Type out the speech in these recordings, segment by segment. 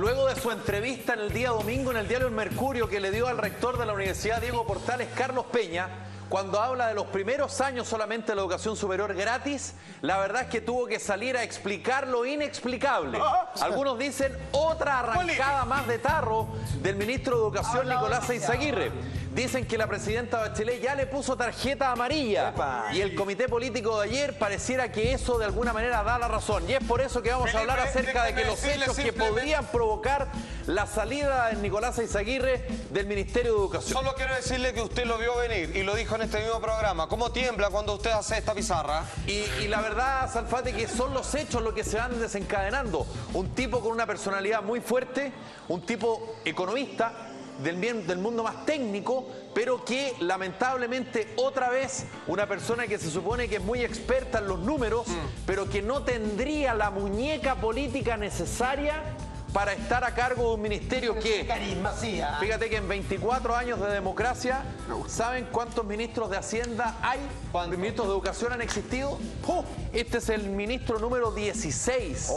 Luego de su entrevista en el día domingo en el diario El Mercurio que le dio al rector de la Universidad Diego Portales, Carlos Peña, cuando habla de los primeros años solamente de la educación superior gratis, la verdad es que tuvo que salir a explicar lo inexplicable. Algunos dicen otra arrancada más de tarro del ministro de Educación, Nicolás Eyzaguirre. Dicen que la presidenta Bachelet ya le puso tarjeta amarilla y el comité político de ayer pareciera que eso de alguna manera da la razón. Y es por eso que vamos a hablar acerca de que los hechos que podrían provocar la salida de Nicolás Eyzaguirre del Ministerio de Educación. Solo quiero decirle que usted lo vio venir y lo dijo en este mismo programa. ¿Cómo tiembla cuando usted hace esta pizarra? Y la verdad, Salfate, que son los hechos los que se van desencadenando. Un tipo con una personalidad muy fuerte, un tipo economista, del mundo más técnico, pero que lamentablemente otra vez una persona que se supone que es muy experta en los números, pero que no tendría la muñeca política necesaria para estar a cargo de un ministerio que... Carisma, sí, ¿eh? Fíjate que en 24 años de democracia, ¿saben cuántos ministros de Hacienda hay? ¿Cuántos ministros de Educación han existido? Este es el ministro número 16.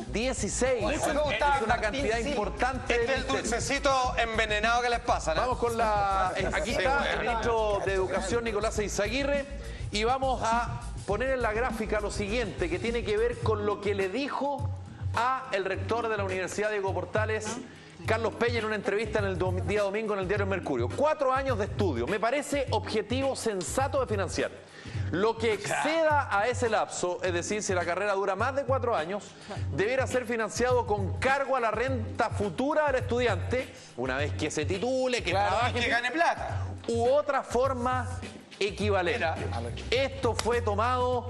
16. Es una cantidad importante. Este es el dulcecito envenenado que les pasa, ¿no? Vamos con la... Aquí está el ministro de Educación, Nicolás Eyzaguirre, y vamos a poner en la gráfica lo siguiente, que tiene que ver con lo que le dijo a el rector de la Universidad Diego Portales, Carlos Peña, en una entrevista en el día domingo en el diario El Mercurio. 4 años de estudio. Me parece objetivo sensato de financiar. Lo que exceda a ese lapso, es decir, si la carrera dura más de 4 años, deberá ser financiado con cargo a la renta futura del estudiante, una vez que se titule, que trabaje, que gane plata, u otra forma equivalente. Esto fue tomado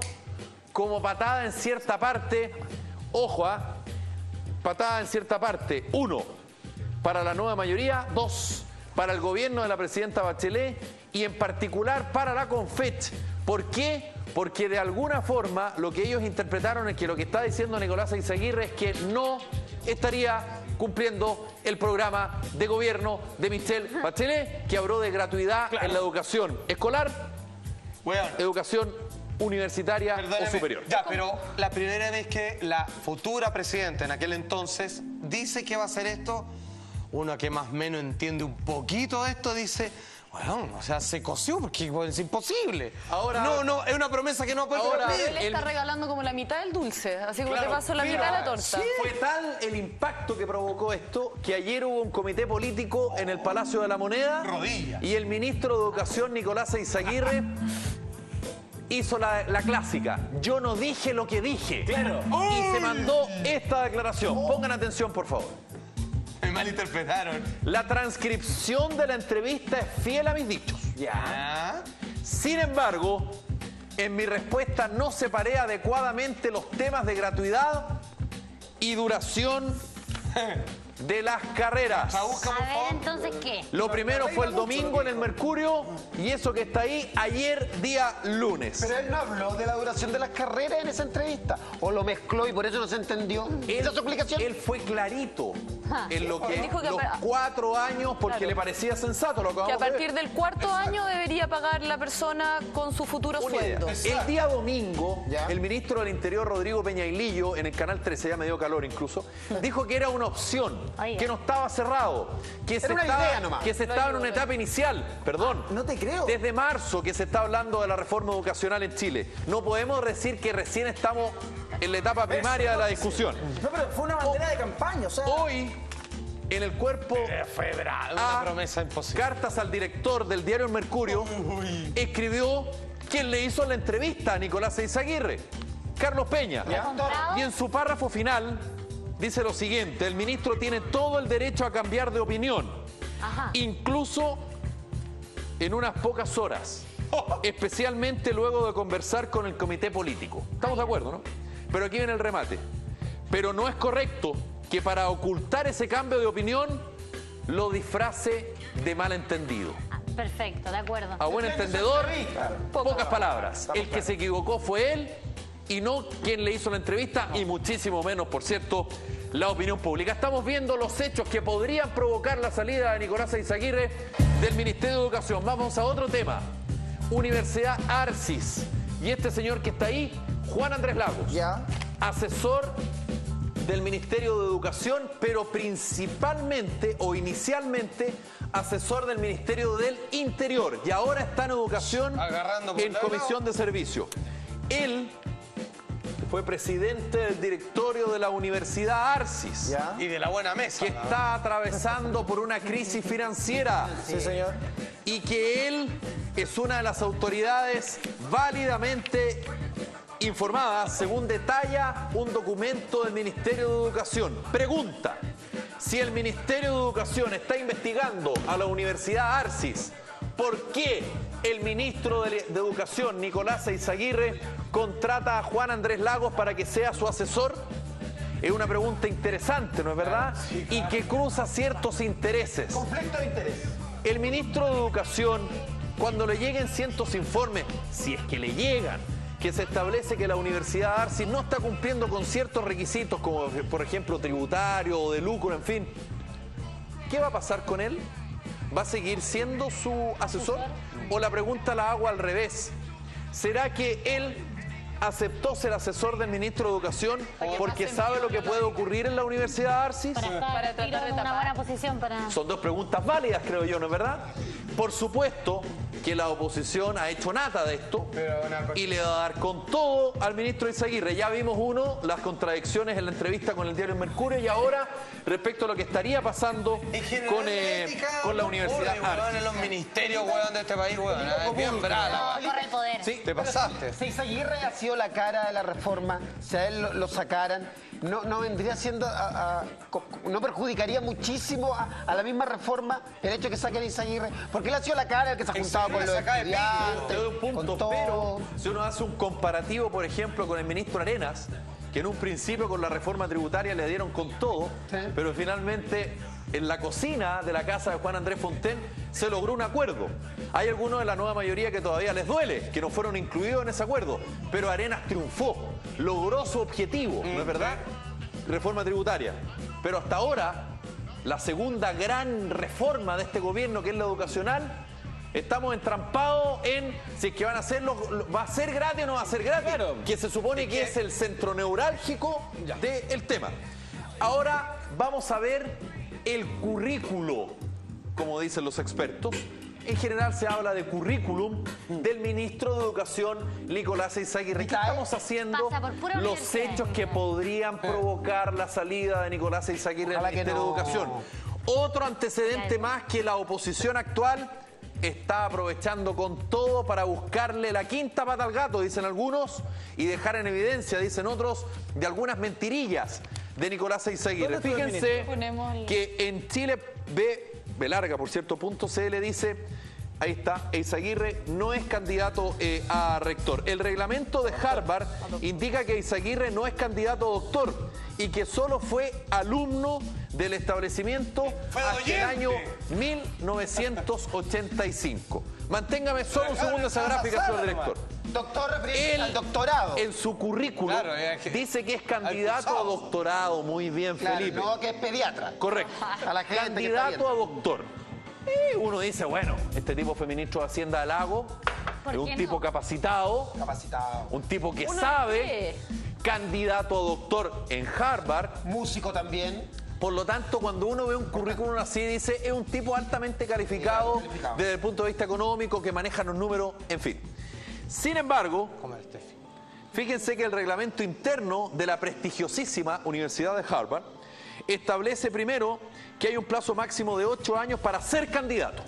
como patada en cierta parte. Ojo, patada en cierta parte. 1, para la nueva mayoría. 2, para el gobierno de la presidenta Bachelet y en particular para la CONFECH. ¿Por qué? Porque de alguna forma lo que ellos interpretaron es que lo que está diciendo Nicolás Eyzaguirre es que no estaría cumpliendo el programa de gobierno de Michelle Bachelet, que habló de gratuidad en la educación escolar, educación universitaria o superior. Ya, pero la primera vez que la futura presidenta en aquel entonces dice que va a hacer esto, uno que más o menos entiende un poquito de esto dice, bueno, o sea, se coció porque es imposible. Ahora, no, es una promesa que no puede cumplir. Él le está regalando como la mitad del dulce, así como te pasó la mitad de la torta. Sí. Fue tal el impacto que provocó esto que ayer hubo un comité político en el Palacio de la Moneda y el ministro de Educación, Nicolás Eyzaguirre, hizo la clásica. Yo no dije lo que dije. Claro. Y se mandó esta declaración. Pongan atención, por favor. Me malinterpretaron. La transcripción de la entrevista es fiel a mis dichos. Ya. Sin embargo, en mi respuesta no separé adecuadamente los temas de gratuidad y duración de las carreras. A ver, entonces, ¿qué? Lo primero fue el domingo en el Mercurio y eso que está ahí ayer, día lunes. Pero él no habló de la duración de las carreras en esa entrevista. O lo mezcló y por eso no se entendió. ¿Esa es su explicación? Él fue clarito en lo que Dijo que los 4 años porque le parecía sensato lo que Que a vamos a ver. partir del 4.º año debería pagar la persona con su futuro sueldo. El día domingo, el ministro del Interior, Rodrigo Peñailillo, en el Canal 13, ya me dio calor incluso, dijo que era una opción, que no estaba cerrado, que se estaba en una etapa inicial. Perdón. No te creo. Desde marzo que se está hablando de la reforma educacional en Chile. No podemos decir que recién estamos en la etapa primaria de la discusión. No, pero fue una bandera de campaña, o sea... Hoy, en el cuerpo una promesa imposible. cartas al director del diario El Mercurio, escribió quien le hizo la entrevista a Nicolás Eyzaguirre, Carlos Peña. Y en su párrafo final dice lo siguiente: el ministro tiene todo el derecho a cambiar de opinión, incluso en unas pocas horas, especialmente luego de conversar con el comité político. ¿Estamos de acuerdo, no? Pero aquí viene el remate. Pero no es correcto que para ocultar ese cambio de opinión lo disfrace de malentendido. Perfecto, de acuerdo. A buen entendedor, pocas palabras. El que se equivocó fue él y no quien le hizo la entrevista, y muchísimo menos, por cierto, la opinión pública. Estamos viendo los hechos que podrían provocar la salida de Nicolás Eyzaguirre del Ministerio de Educación. Vamos a otro tema. Universidad Arcis. Y este señor que está ahí, Juan Andrés Lagos, asesor del Ministerio de Educación, pero principalmente o inicialmente asesor del Ministerio del Interior. Y ahora está en Educación en Comisión de Servicio. Él fue presidente del directorio de la Universidad Arcis. ¿Ya? Y de la buena mesa. Que está atravesando por una crisis financiera. Sí, señor. Y que él es una de las autoridades válidamente informadas, según detalla un documento del Ministerio de Educación. Pregunta: si el Ministerio de Educación está investigando a la Universidad Arcis, ¿por qué el ministro de Educación, Nicolás Eizaguirre, contrata a Juan Andrés Lagos para que sea su asesor? Es una pregunta interesante, ¿no es verdad? Sí, claro. Y que cruza ciertos intereses. Conflicto de interés. El ministro de Educación, cuando le lleguen cientos informes, si es que le llegan, que se establece que la Universidad Arcis no está cumpliendo con ciertos requisitos, como por ejemplo tributario o de lucro, en fin, ¿qué va a pasar con él? ¿Va a seguir siendo su asesor? O la pregunta la hago al revés. ¿Será que él aceptó ser asesor del ministro de Educación porque sabe lo que puede ocurrir en la Universidad Arcis? Para tratar de una buena posición para... Son dos preguntas válidas, creo yo, ¿no es verdad? Por supuesto que la oposición ha hecho nata de esto y le va a dar con todo al ministro Eizaguirre. Ya vimos las contradicciones en la entrevista con el diario Mercurio, y ahora respecto a lo que estaría pasando con la Universidad Arcis. En los ministerios, weón, de este país, weón, es bien brava. Corre el poder. Sí, te pasaste. Si Eizaguirre ha sido la cara de la reforma, si a él lo sacaran, no vendría siendo, no perjudicaría muchísimo a la misma reforma el hecho de que saquen a Eizaguirre, porque él ha sido la cara del que se ha juntado con los estudiantes, te doy un punto, con todo. pero si uno hace un comparativo, por ejemplo, con el ministro Arenas, que en un principio con la reforma tributaria le dieron con todo, sí, pero finalmente en la cocina de la casa de Juan Andrés Fontaine se logró un acuerdo. Hay algunos de la nueva mayoría que todavía les duele, que no fueron incluidos en ese acuerdo, pero Arenas triunfó, logró su objetivo, ¿no es verdad? Reforma tributaria. Pero hasta ahora, la segunda gran reforma de este gobierno, que es la educacional, estamos entrampados en si es que van a hacerlo, va a ser gratis o no va a ser gratis, claro, que se supone que es el centro neurálgico del tema. Ahora vamos a ver el currículo, como dicen los expertos. En general se habla de currículum del ministro de Educación, Nicolás Eizaguirre. ¿Qué estamos haciendo? Los hechos que podrían provocar la salida de Nicolás Eizaguirre del Ministerio de Educación. Otro antecedente más que la oposición actual está aprovechando con todo para buscarle la quinta pata al gato, dicen algunos, y dejar en evidencia, dicen otros, de algunas mentirillas de Nicolás Eizaguirre. Fíjense que en Chile B larga, por cierto, .cl dice, ahí está, Eizaguirre no es candidato a rector. El reglamento de Harvard indica que Eizaguirre no es candidato a doctor y que solo fue alumno del establecimiento hasta el año 1985. Manténgame solo un segundo esa gráfica, señor director. Doctor, al doctorado. En su currículum dice que es candidato a doctorado. Muy bien, Felipe. No, que es pediatra. Correcto. A la gente candidato a doctor. Y uno dice, bueno, este tipo fue ministro de Hacienda de Lago, es un tipo capacitado, un tipo que sabe, candidato a doctor en Harvard. Músico también. Por lo tanto, cuando uno ve un currículum así, dice, es un tipo altamente calificado desde el punto de vista económico, que maneja los números, en fin. Sin embargo, fíjense que el reglamento interno de la prestigiosísima Universidad de Harvard establece primero que hay un plazo máximo de 8 años para ser candidato.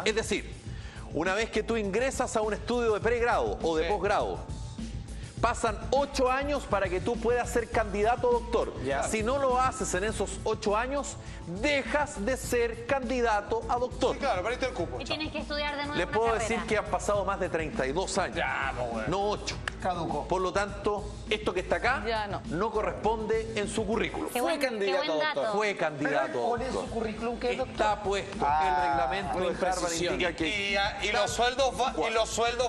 Es decir, una vez que tú ingresas a un estudio de pregrado o de posgrado, pasan 8 años para que tú puedas ser candidato a doctor. Si no lo haces en esos 8 años, dejas de ser candidato a doctor. Sí, claro, para irte el cupo. Y tienes que estudiar de nuevo. Les puedo decir que han pasado más de 32 años. No 8. Caduco. Por lo tanto, esto que está acá no corresponde en su currículum. Fue candidato a doctor. Fue candidato a doctor. ¿Pone su currículum que es doctor? Está puesto. El reglamento de Harvard indica que... Y los sueldos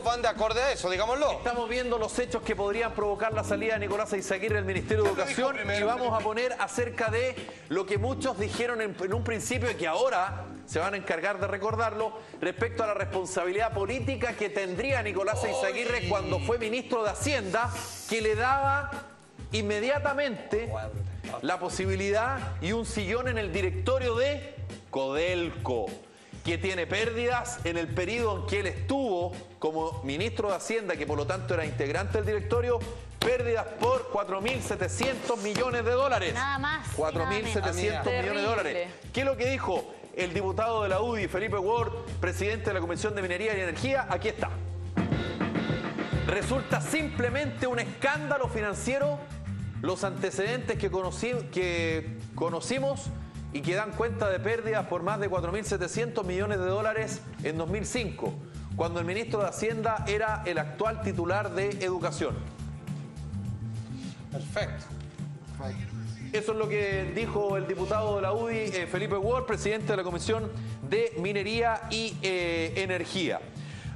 van de acorde a eso, digámoslo. Estamos viendo los hechos que podrían provocar la salida de Nicolás Eizaguirre del Ministerio de Educación, y vamos a poner acerca de lo que muchos dijeron en un principio y que ahora se van a encargar de recordarlo, respecto a la responsabilidad política que tendría Nicolás Eizaguirre cuando fue ministro de Hacienda, que le daba inmediatamente la posibilidad y un sillón en el directorio de Codelco, que tiene pérdidas en el periodo en que él estuvo como ministro de Hacienda, que por lo tanto era integrante del directorio, pérdidas por 4.700 millones de dólares. Nada más. 4.700 millones de dólares. ¿Qué es lo que dijo el diputado de la UDI, Felipe Ward, presidente de la Comisión de Minería y Energía? Aquí está. Resulta simplemente un escándalo financiero los antecedentes que conocimos y que dan cuenta de pérdidas por más de 4.700 millones de dólares en 2005, cuando el ministro de Hacienda era el actual titular de Educación. Perfecto. Eso es lo que dijo el diputado de la UDI, Felipe Ward, presidente de la Comisión de Minería y Energía.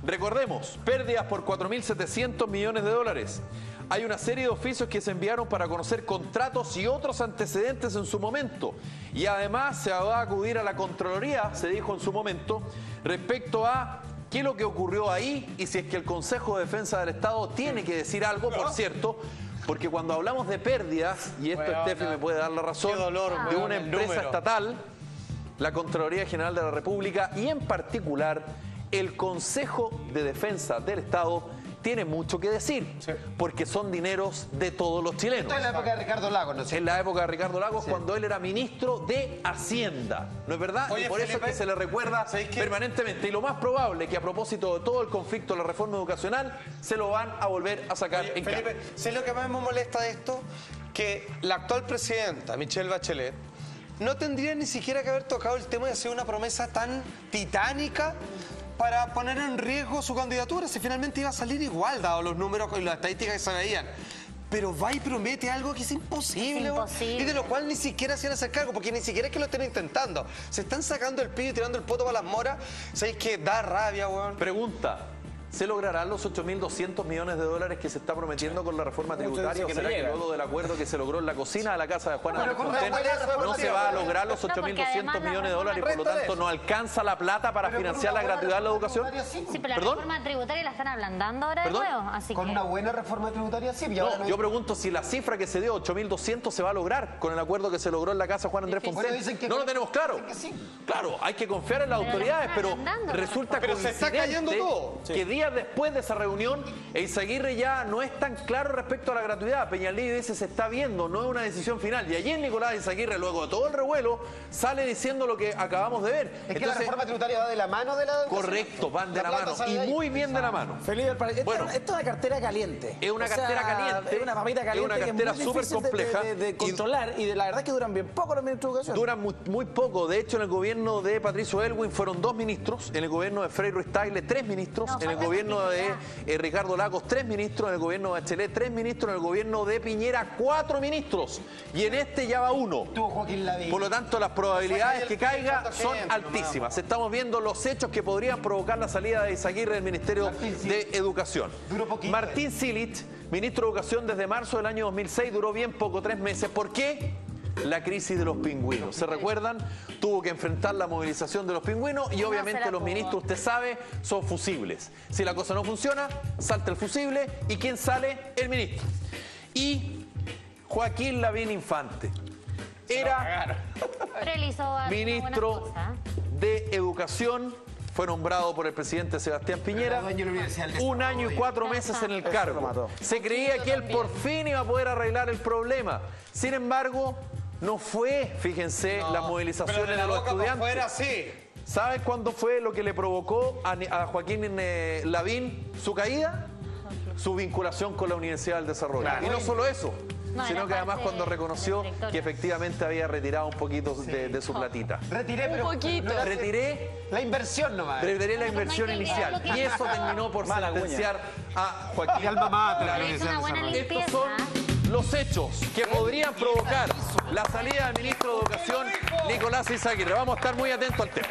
Recordemos, pérdidas por 4.700 millones de dólares. Hay una serie de oficios que se enviaron para conocer contratos y otros antecedentes en su momento. Y además se va a acudir a la Contraloría, se dijo en su momento, respecto a qué es lo que ocurrió ahí y si es que el Consejo de Defensa del Estado tiene que decir algo, por cierto, porque cuando hablamos de pérdidas, y esto Steffi me puede dar la razón, de una empresa estatal, la Contraloría General de la República y en particular el Consejo de Defensa del Estado tiene mucho que decir, porque son dineros de todos los chilenos. Esto es la época de Ricardo Lagos, ¿no es cierto? En la época de Ricardo Lagos, cuando él era ministro de Hacienda. ¿No es verdad? Oye, y por eso es que se le recuerda permanentemente. Y lo más probable es que a propósito de todo el conflicto de la reforma educacional, se lo van a volver a sacar en cara. Felipe, ¿sabes lo que más me molesta de esto? Que la actual presidenta, Michelle Bachelet, no tendría ni siquiera que haber tocado el tema de hacer una promesa tan titánica para poner en riesgo su candidatura, si finalmente iba a salir igual, dado los números y las estadísticas que se veían. Pero va y promete algo que es imposible, imposible. Y de lo cual ni siquiera se van a hacer cargo, porque ni siquiera es que lo estén intentando. Se están sacando el pillo y tirando el poto para las moras. ¿Sabéis que da rabia, weón? Pregunta. ¿Se lograrán los 8.200 millones de dólares que se está prometiendo con la reforma tributaria? ¿O será que luego del acuerdo que se logró en la cocina de la casa de Juan Andrés Fontaine no se va a lograr los 8.200 millones de dólares y por lo tanto no alcanza la plata para financiar la gratuidad de la educación? Sí, pero la reforma tributaria la están ablandando ahora de nuevo. Así Con que... una buena reforma tributaria, sí. No, yo pregunto si la cifra que se dio, 8.200, se va a lograr con el acuerdo que se logró en la casa de Juan Andrés Fontaine. No lo tenemos claro. Claro, hay que confiar en las autoridades, pero resulta coincidente que días después de esa reunión, Eizaguirre ya no es tan claro respecto a la gratuidad. Peñalillo dice se está viendo, no es una decisión final. Y ayer Nicolás Eizaguirre, luego de todo el revuelo, sale diciendo lo que acabamos de ver. Es Entonces, que la reforma tributaria va de la mano de la educación. Correcto, van de la mano. Y muy bien de la mano. Felipe, Bueno, esto es una cartera caliente. Es una cartera caliente. Es una papita caliente. Es una cartera súper compleja. De controlar y de la verdad es que duran bien poco los ministros de educación. Duran muy poco. De hecho, en el gobierno de Patricio Aylwin fueron 2 ministros. En el gobierno de Frei Ruiz Tagle, 3 ministros. En el gobierno de Ricardo Lagos, 3 ministros. En el gobierno de Bachelet, 3 ministros. En el gobierno de Piñera, 4 ministros. Y en este ya va 1. Tuvo Joaquín Lavín. Por lo tanto, las probabilidades que caiga son altísimas. Estamos viendo los hechos que podrían provocar la salida de Eizaguirre del Ministerio de Educación. Martín Silich, ministro de Educación desde marzo del año 2006, duró bien poco, 3 meses. ¿Por qué? La crisis de los pingüinos. ¿Se recuerdan? Tuvo que enfrentar la movilización de los pingüinos y obviamente los ministros, usted sabe, son fusibles. Si la cosa no funciona, salta el fusible y ¿quién sale? El ministro. Y Joaquín Lavín Infante era ministro de Educación. Fue nombrado por el presidente Sebastián Piñera, 1 año y 4 meses en el cargo. Se creía que él por fin iba a poder arreglar el problema. Sin embargo, no fue, fíjense, las movilizaciones de los estudiantes. ¿Saben cuándo fue lo que le provocó a Joaquín Lavín su caída? Su vinculación con la Universidad del Desarrollo. Y no solo eso, sino que además cuando reconoció que efectivamente había retirado un poquito de su platita. Retiré la inversión nomás. Retiré la inversión inicial. Y eso terminó por sentenciar a Joaquín. Estos son los hechos que podrían provocar la salida del ministro de Educación, Nicolás Eizaguirre. Vamos a estar muy atentos al tema.